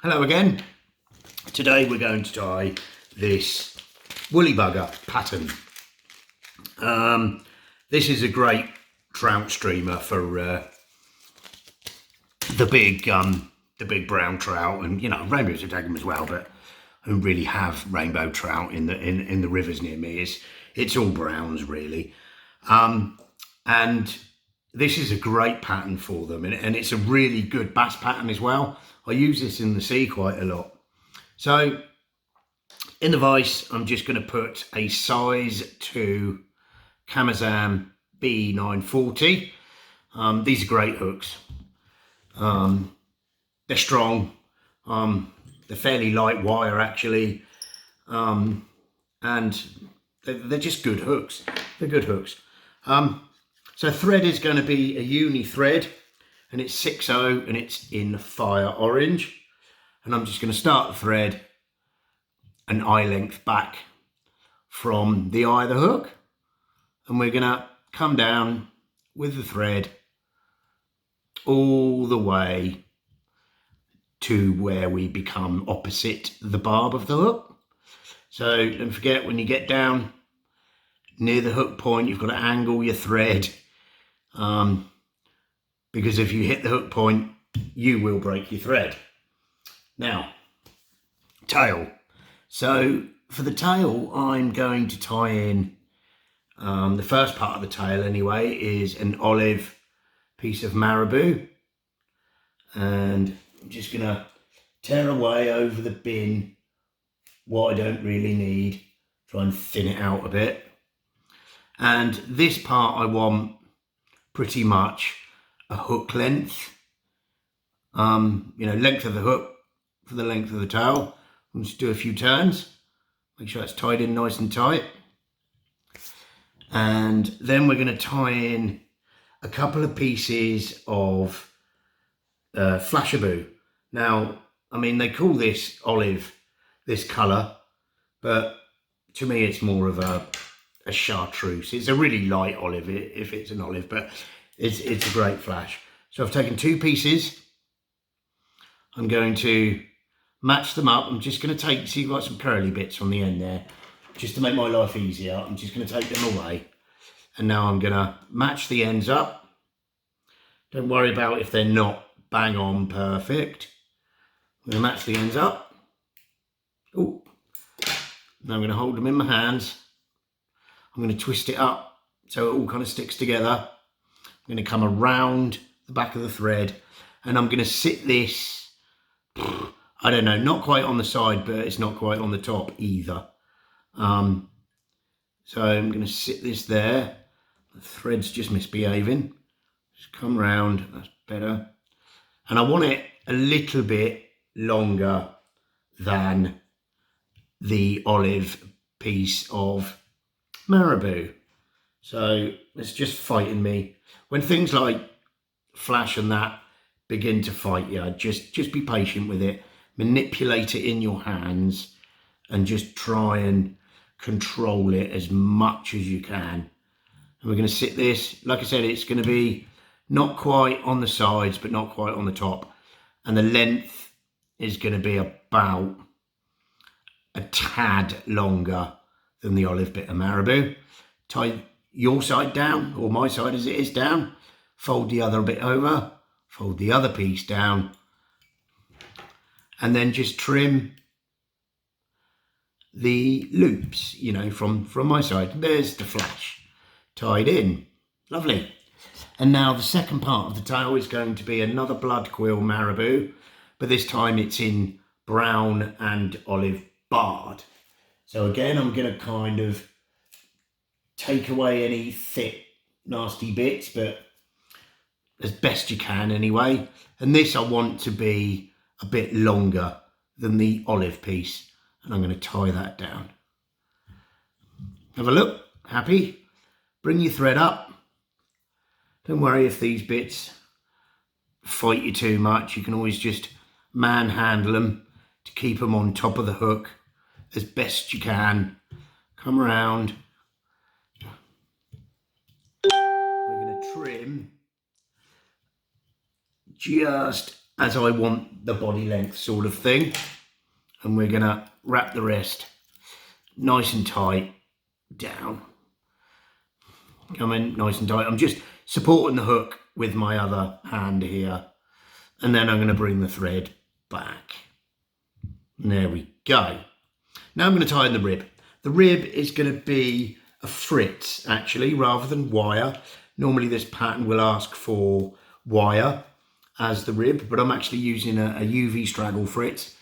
Hello again. Today we're going to tie this woolly bugger pattern. This is a great trout streamer for the big brown trout, and rainbows will take them as well. But I don't really have rainbow trout in the rivers near me. It's all browns really, and this is a great pattern for them, and it's a really good bass pattern as well. I use this in the sea quite a lot. So in the vise, I'm just going to put a size 2 Kamazam B940. These are great hooks. They're strong. They're fairly light wire actually, and they're just good hooks. They're good hooks. So thread is going to be a uni thread, and it's 6/0 and it's in fire orange. And I'm just going to start the thread an eye length back from the eye of the hook, and we're going to come down with the thread all the way to where we become opposite the barb of the hook. So don't forget, when you get down near the hook point, you've got to angle your thread, because if you hit the hook point, you will break your thread. Now, tail. So for the tail, I'm going to tie in, the first part of the tail anyway, is an olive piece of marabou. And I'm just going to tear away over the bin what I don't really need, try and thin it out a bit. And this part I want pretty much a hook length, length of the hook for the length of the tail. I'll just do a few turns, make sure it's tied in nice and tight. And then we're going to tie in a couple of pieces of flashabou. Now, I mean, they call this olive, this colour, but to me it's more of a chartreuse. It's a really light olive if it's an olive, but it's a great flash. So I've taken 2 pieces. I'm going to match them up. I'm just going to take, see, you've got some curly bits on the end there, just to make my life easier. I'm just going to take them away. And now I'm going to match the ends up. Don't worry about if they're not bang on perfect. I'm going to match the ends up. Oh, now I'm going to hold them in my hands. I'm going to twist it up so it all kind of sticks together. I'm going to come around the back of the thread, and I'm going to sit this, I don't know, not quite on the side, but it's not quite on the top either. So I'm going to sit this there. The thread's just misbehaving. Just come round, that's better. And I want it a little bit longer than the olive piece of marabou. So it's just fighting me. When things like flash and that begin to fight you, just be patient with it. Manipulate it in your hands and just try and control it as much as you can. And we're going to sit this, like I said, it's going to be not quite on the sides, but not quite on the top. And the length is going to be about a tad longer than the olive bit of marabou. Tie your side down, or my side as it is down, fold the other bit over, fold the other piece down, and then just trim the loops, from my side. There's the flash tied in. Lovely. And now the second part of the tail is going to be another blood quill marabou, but this time it's in brown and olive barred. So again, I'm going to kind of take away any thick, nasty bits, but as best you can anyway. And this I want to be a bit longer than the olive piece, and I'm going to tie that down. Have a look. Happy? Bring your thread up. Don't worry if these bits fight you too much. You can always just manhandle them to keep them on top of the hook as best you can. Come around. We're going to trim just as I want the body length sort of thing. And we're gonna wrap the rest nice and tight down. Come in nice and tight. I'm just supporting the hook with my other hand here. And then I'm gonna bring the thread back. And there we go. Now I'm gonna tie in the rib. The rib is gonna be a fritz actually, rather than wire. Normally this pattern will ask for wire as the rib, but I'm actually using a UV straggle fritz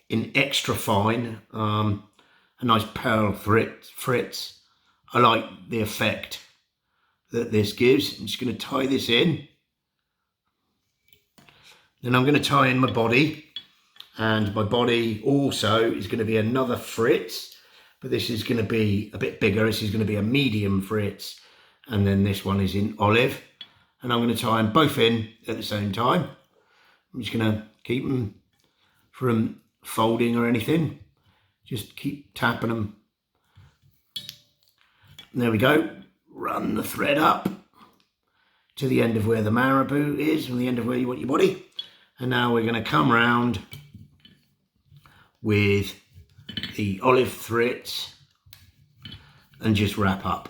in extra fine, a nice pearl fritz. I like the effect that this gives. I'm just going to tie this in. Then I'm going to tie in my body, and my body also is going to be another fritz, but this is going to be a bit bigger. This is going to be a medium fritz, and then this one is in olive, and I'm going to tie them both in at the same time. I'm just going to keep them from folding or anything. Just keep tapping them. And there we go. Run the thread up to the end of where the marabou is, and the end of where you want your body. And now we're going to come round with the olive fritz and just wrap up.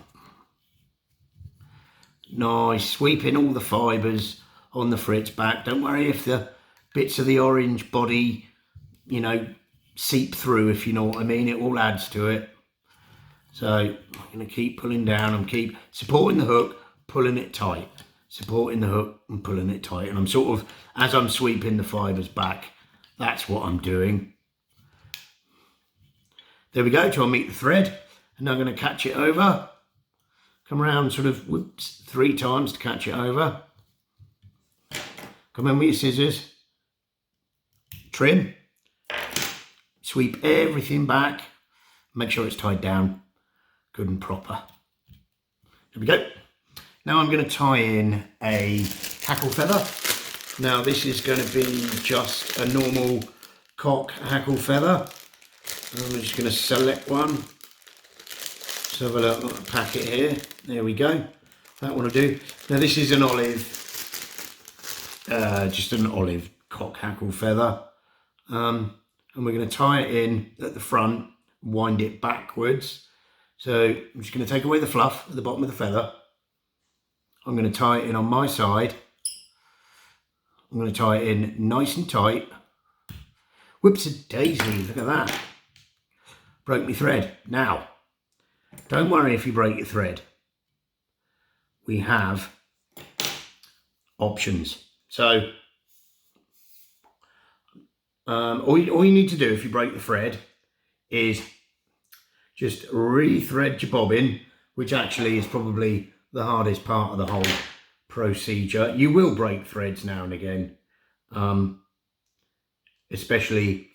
Nice, sweeping all the fibres on the fritz back. Don't worry if the bits of the orange body, you know, seep through, if you know what I mean. It all adds to it. So I'm going to keep pulling down and keep supporting the hook, pulling it tight. Supporting the hook and pulling it tight. And I'm sort of, as I'm sweeping the fibres back, that's what I'm doing. There we go, till I meet the thread. And I'm going to catch it over. Come around sort of, whoops, 3 times to catch it over. Come in with your scissors. Trim. Sweep everything back. Make sure it's tied down good and proper. There we go. Now I'm going to tie in a hackle feather. Now this is going to be just a normal cock hackle feather. I'm just going to select one. Let's have a look at the packet here. There we go. That one will do. Now this is an olive, just an olive cock hackle feather. And we're going to tie it in at the front, wind it backwards. So I'm just going to take away the fluff at the bottom of the feather. I'm going to tie it in on my side. I'm going to tie it in nice and tight. Whoops-a-daisy, look at that. Broke my thread. Now, don't worry if you break your thread. We have options. So, all you need to do if you break the thread is just re-thread your bobbin, which actually is probably the hardest part of the whole procedure. You will break threads now and again, especially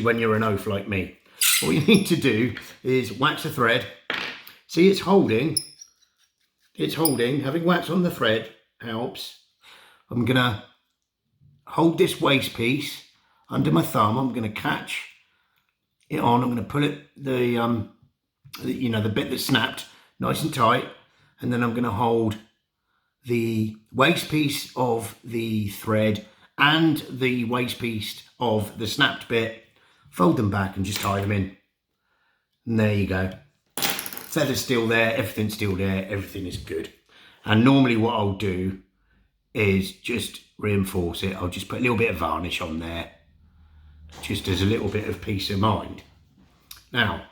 when you're an oaf like me. All you need to do is wax a thread. See, it's holding. Having wax on the thread helps. I'm gonna hold this waist piece under my thumb. I'm gonna catch it on. I'm gonna pull it, the bit that snapped, nice and tight, and then I'm going to hold the waist piece of the thread and the waist piece of the snapped bit, fold them back and just tie them in. And there you go. Feather's still there, everything's still there, everything is good. And normally what I'll do is just reinforce it. I'll just put a little bit of varnish on there, just as a little bit of peace of mind. Now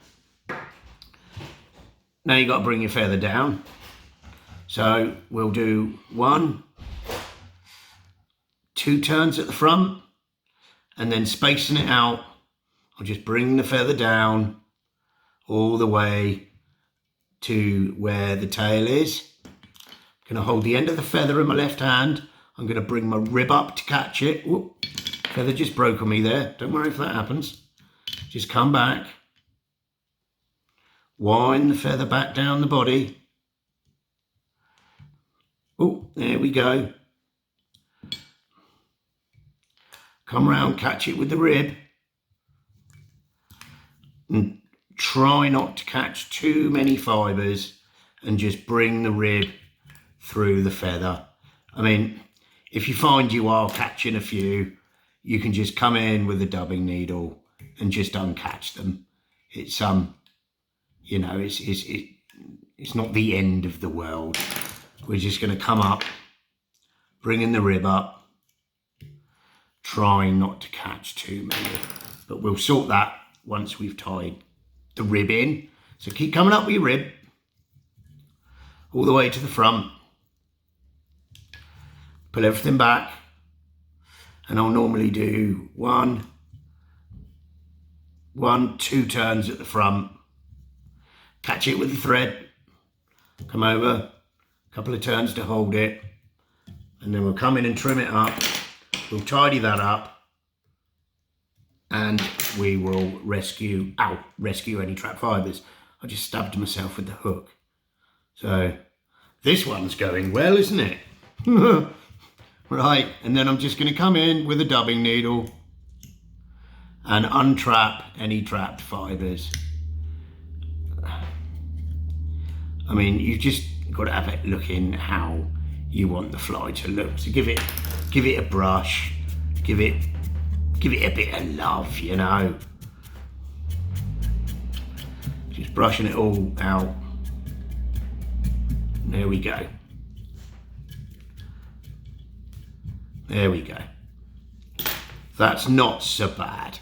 you've got to bring your feather down. So we'll do 1, 2 turns at the front, and then spacing it out, I'll just bring the feather down all the way to where the tail is. I'm going to hold the end of the feather in my left hand. I'm going to bring my rib up to catch it. Whoop, feather just broke on me there. Don't worry if that happens. Just come back. Wind the feather back down the body. Oh, there we go. Come round, catch it with the rib. And try not to catch too many fibres and just bring the rib through the feather. I mean, if you find you are catching a few, you can just come in with a dubbing needle and just uncatch them. It's you know, it's not the end of the world. We're just going to come up, bringing the rib up, trying not to catch too many, but we'll sort that once we've tied the rib in. So keep coming up with your rib all the way to the front. Pull everything back, and I'll normally do one, 2 turns at the front, catch it with the thread, come over, a couple of turns to hold it, and then we'll come in and trim it up. We'll tidy that up, and we will rescue any trap fibres. I just stabbed myself with the hook. So this one's going well, isn't it? Right, and then I'm just going to come in with a dubbing needle and untrap any trapped fibres. I mean, you've just got to have it looking how you want the fly to look. So give it a brush, give it a bit of love, you know. Just brushing it all out. There we go. There we go. That's not so bad.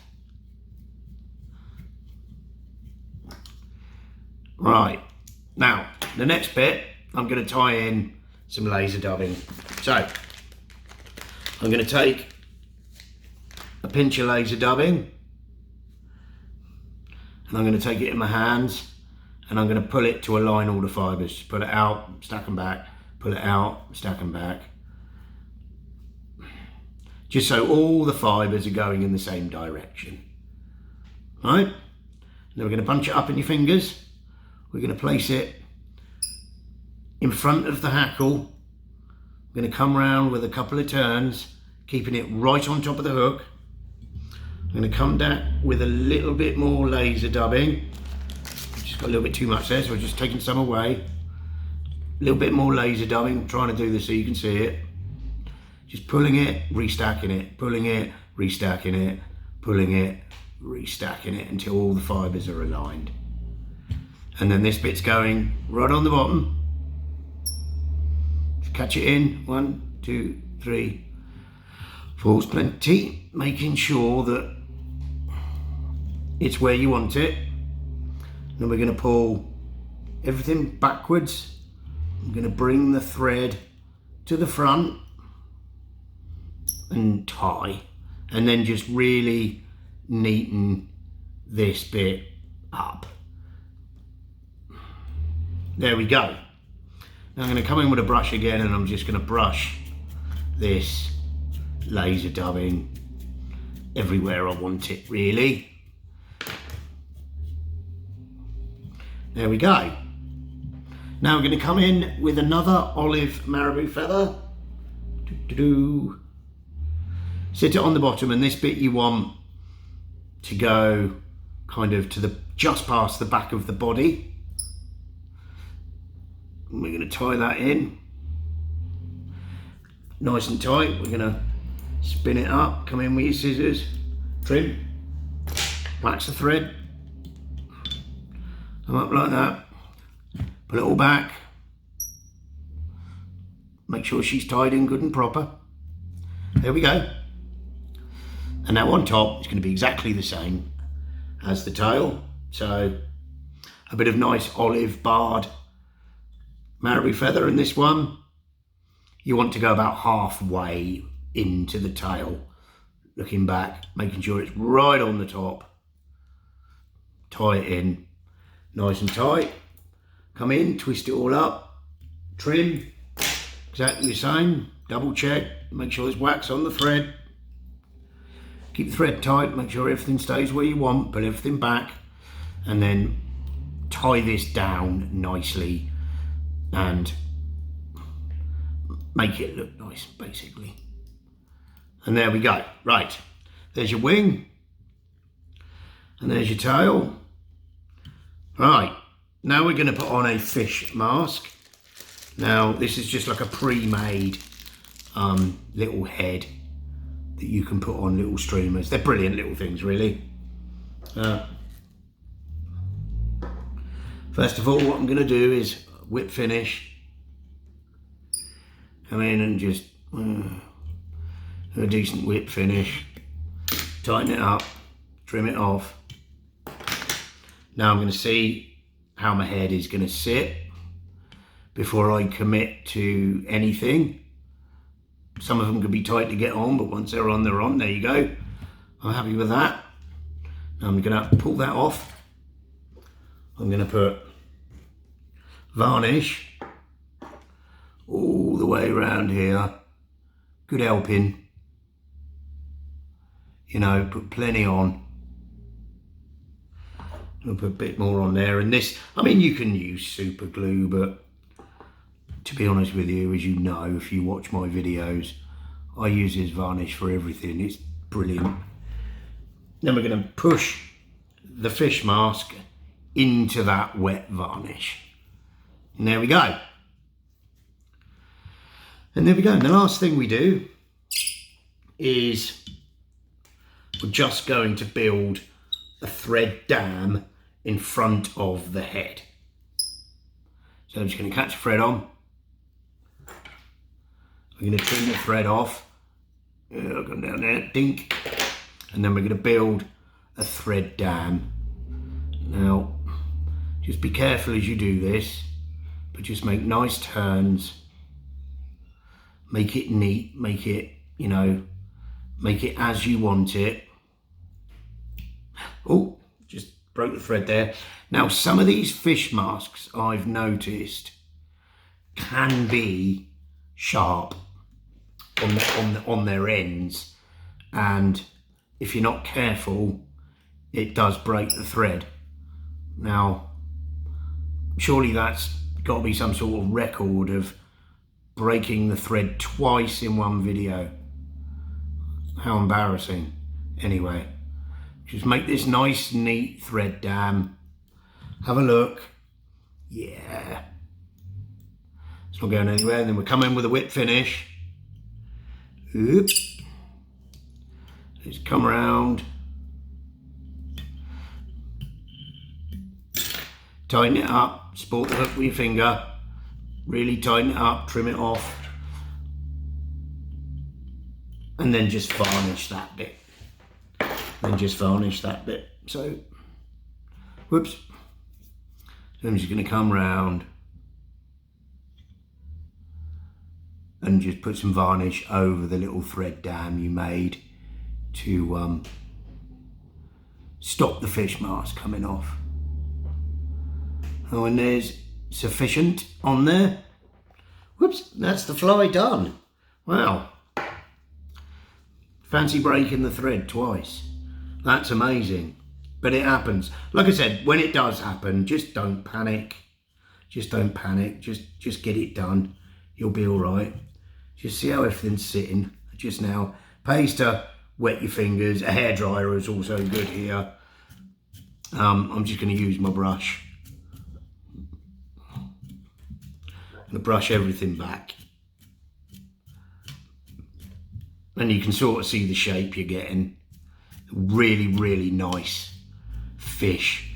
Right, now the next bit, I'm going to tie in some laser dubbing. So I'm going to take a pinch of laser dubbing, and I'm going to take it in my hands, and I'm going to pull it to align all the fibres. Pull it out, stack them back, pull it out, stack them back. Just so all the fibres are going in the same direction. Right? Then we're going to bunch it up in your fingers. We're going to place it in front of the hackle. We're going to come round with a couple of turns, keeping it right on top of the hook. I'm going to come down with a little bit more laser dubbing. Just got a little bit too much there, so we're just taking some away. A little bit more laser dubbing, I'm trying to do this so you can see it. Just pulling it, restacking it, pulling it, restacking it, pulling it, restacking it until all the fibres are aligned. And then this bit's going right on the bottom. Just catch it in, 1, 2, 3, 4's plenty, making sure that it's where you want it. Then we're going to pull everything backwards. I'm going to bring the thread to the front and tie, and then just really neaten this bit up. There we go. Now I'm going to come in with a brush again, and I'm just going to brush this laser dubbing everywhere I want it, really. There we go. Now we're going to come in with another olive marabou feather. Sit it on the bottom, and this bit you want to go kind of to the just past the back of the body. And we're going to tie that in nice and tight. We're going to spin it up, come in with your scissors, trim, wax the thread, come up like that, pull it all back, make sure she's tied in good and proper. There we go. And now on top, it's going to be exactly the same as the tail. So a bit of nice olive barred marabou feather in this one. You want to go about halfway into the tail, looking back, making sure it's right on the top. Tie it in nice and tight. Come in, twist it all up, trim, exactly the same. Double check, make sure there's wax on the thread. Keep the thread tight, make sure everything stays where you want, put everything back, and then tie this down nicely and make it look nice, basically. And there we go. Right, there's your wing, and there's your tail. Right, now we're going to put on a fish mask. Now, this is just like a pre-made little head that you can put on little streamers. They're brilliant little things, really. First of all, what I'm going to do is whip finish. Come in and just a decent whip finish. Tighten it up, trim it off. Now I'm going to see how my head is going to sit before I commit to anything. Some of them can be tight to get on, but once they're on, they're on. There you go. I'm happy with that. Now I'm going to pull that off. I'm going to put varnish all the way around here. Good helping. You know, put plenty on. I'll put a bit more on there. And this, I mean, you can use super glue, but to be honest with you, as you know, if you watch my videos, I use this varnish for everything. It's brilliant. Then we're going to push the fish mask into that wet varnish. And there we go. And there we go. And the last thing we do is we're just going to build a thread dam in front of the head. So I'm just going to catch the thread on. I'm going to trim the thread off. I'll come down there, dink. And then we're going to build a thread dam. Now, just be careful as you do this, but just make nice turns. Make it neat, make it, you know, make it as you want it. Oh, just broke the thread there. Now, some of these fish masks I've noticed can be sharp on their ends, and if you're not careful, it does break the thread. Now, surely that's got to be some sort of record of breaking the thread twice in one video. How embarrassing. Anyway, just make this nice, neat thread dam. Have a look. Yeah. It's not going anywhere. And then we'll come in with a whip finish. Oops. Just come around. Tighten it up. Support the hook with your finger. Really tighten it up. Trim it off. And then just varnish that bit. So, whoops. So I'm just going to come round and just put some varnish over the little thread dam you made to stop the fish mask coming off. Oh, and there's sufficient on there. Whoops, that's the fly done. Wow. Fancy breaking the thread twice. That's amazing. But it happens. Like I said, when it does happen, just don't panic. Just don't panic. Just get it done. You'll be all right. Just see how everything's sitting just now. Pays to wet your fingers. A hairdryer is also good here. I'm just going to use my brush. I'm going to brush everything back. And you can sort of see the shape you're getting. Really, really nice fish.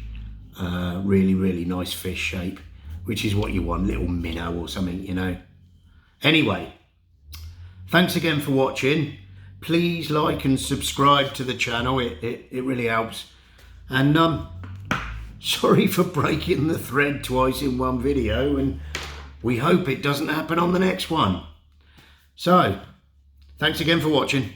Really, really nice fish shape, which is what you want, little minnow or something, you know. Anyway, thanks again for watching. Please like and subscribe to the channel. It really helps. And sorry for breaking the thread twice in one video, and we hope it doesn't happen on the next one. So, thanks again for watching.